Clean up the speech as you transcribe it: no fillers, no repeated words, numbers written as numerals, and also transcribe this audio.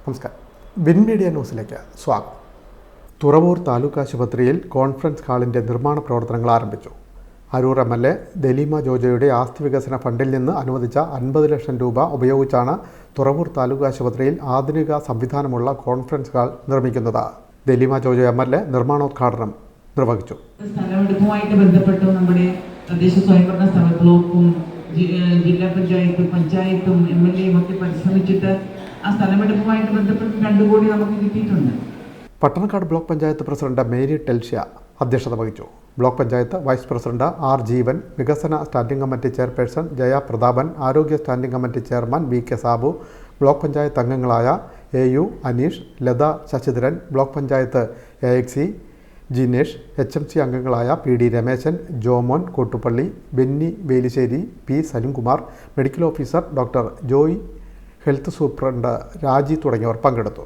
നമസ്കാരം. Win media ന്യൂസിലേക്ക് സ്വാഗതം. തുറവൂർ താലൂക്ക് ആശുപത്രിയിൽ കോൺഫറൻസ് ഹാളിൻ്റെ നിർമ്മാണ പ്രവർത്തനങ്ങൾ ആരംഭിച്ചു. അരൂർ MLA ദലീമ ജോജയുടെ ആസ്തി വികസന ഫണ്ടിൽ നിന്ന് അനുവദിച്ച 50 ലക്ഷം രൂപ ഉപയോഗിച്ചാണ് തുറവൂർ താലൂക്ക് ആശുപത്രിയിൽ ആധുനിക സംവിധാനമുള്ള കോൺഫറൻസ് ഹാൾ നിർമ്മിക്കുന്നത്. ദലീമ ജോജ MLA നിർമ്മാണോദ്ഘാടനം നിർവഹിച്ചു. സ്ഥലമെടുപ്പുമായിട്ട് ബന്ധപ്പെട്ട് നമ്മുടെ തദ്ദേശ സ്വയംഭരണ സ്ഥാപന ബ്ലോക്കും ജില്ലാ പഞ്ചായത്തും MLAയും ഒക്കെ പരിശ്രമിച്ചിട്ട് ആ സ്ഥലമെടുപ്പുമായിട്ട് ബന്ധപ്പെട്ട് 2 കോടി നമുക്ക് കിട്ടിയിട്ടുണ്ട്. Pattanakkad block panchayat president Mary Telshya അധ്യക്ഷത വഹിച്ചു. Block panchayat vice president R. Jeevan, വികസന standing committee chairperson Jaya Prathapan, ആരോഗ്യ standing committee chairman VK Sabu, block panchayat അംഗങ്ങളായ AU Aneesh, Latha Sasidharan, block panchayat AXC Jinesh, HMC അംഗങ്ങളായ PD Rameshan, Jomon Kottupally, Benny Velissery, P. Salimkumar, medical officer doctor Joy, health superintendent Raji തുടങ്ങിയവർ പങ്കെടുത്തു.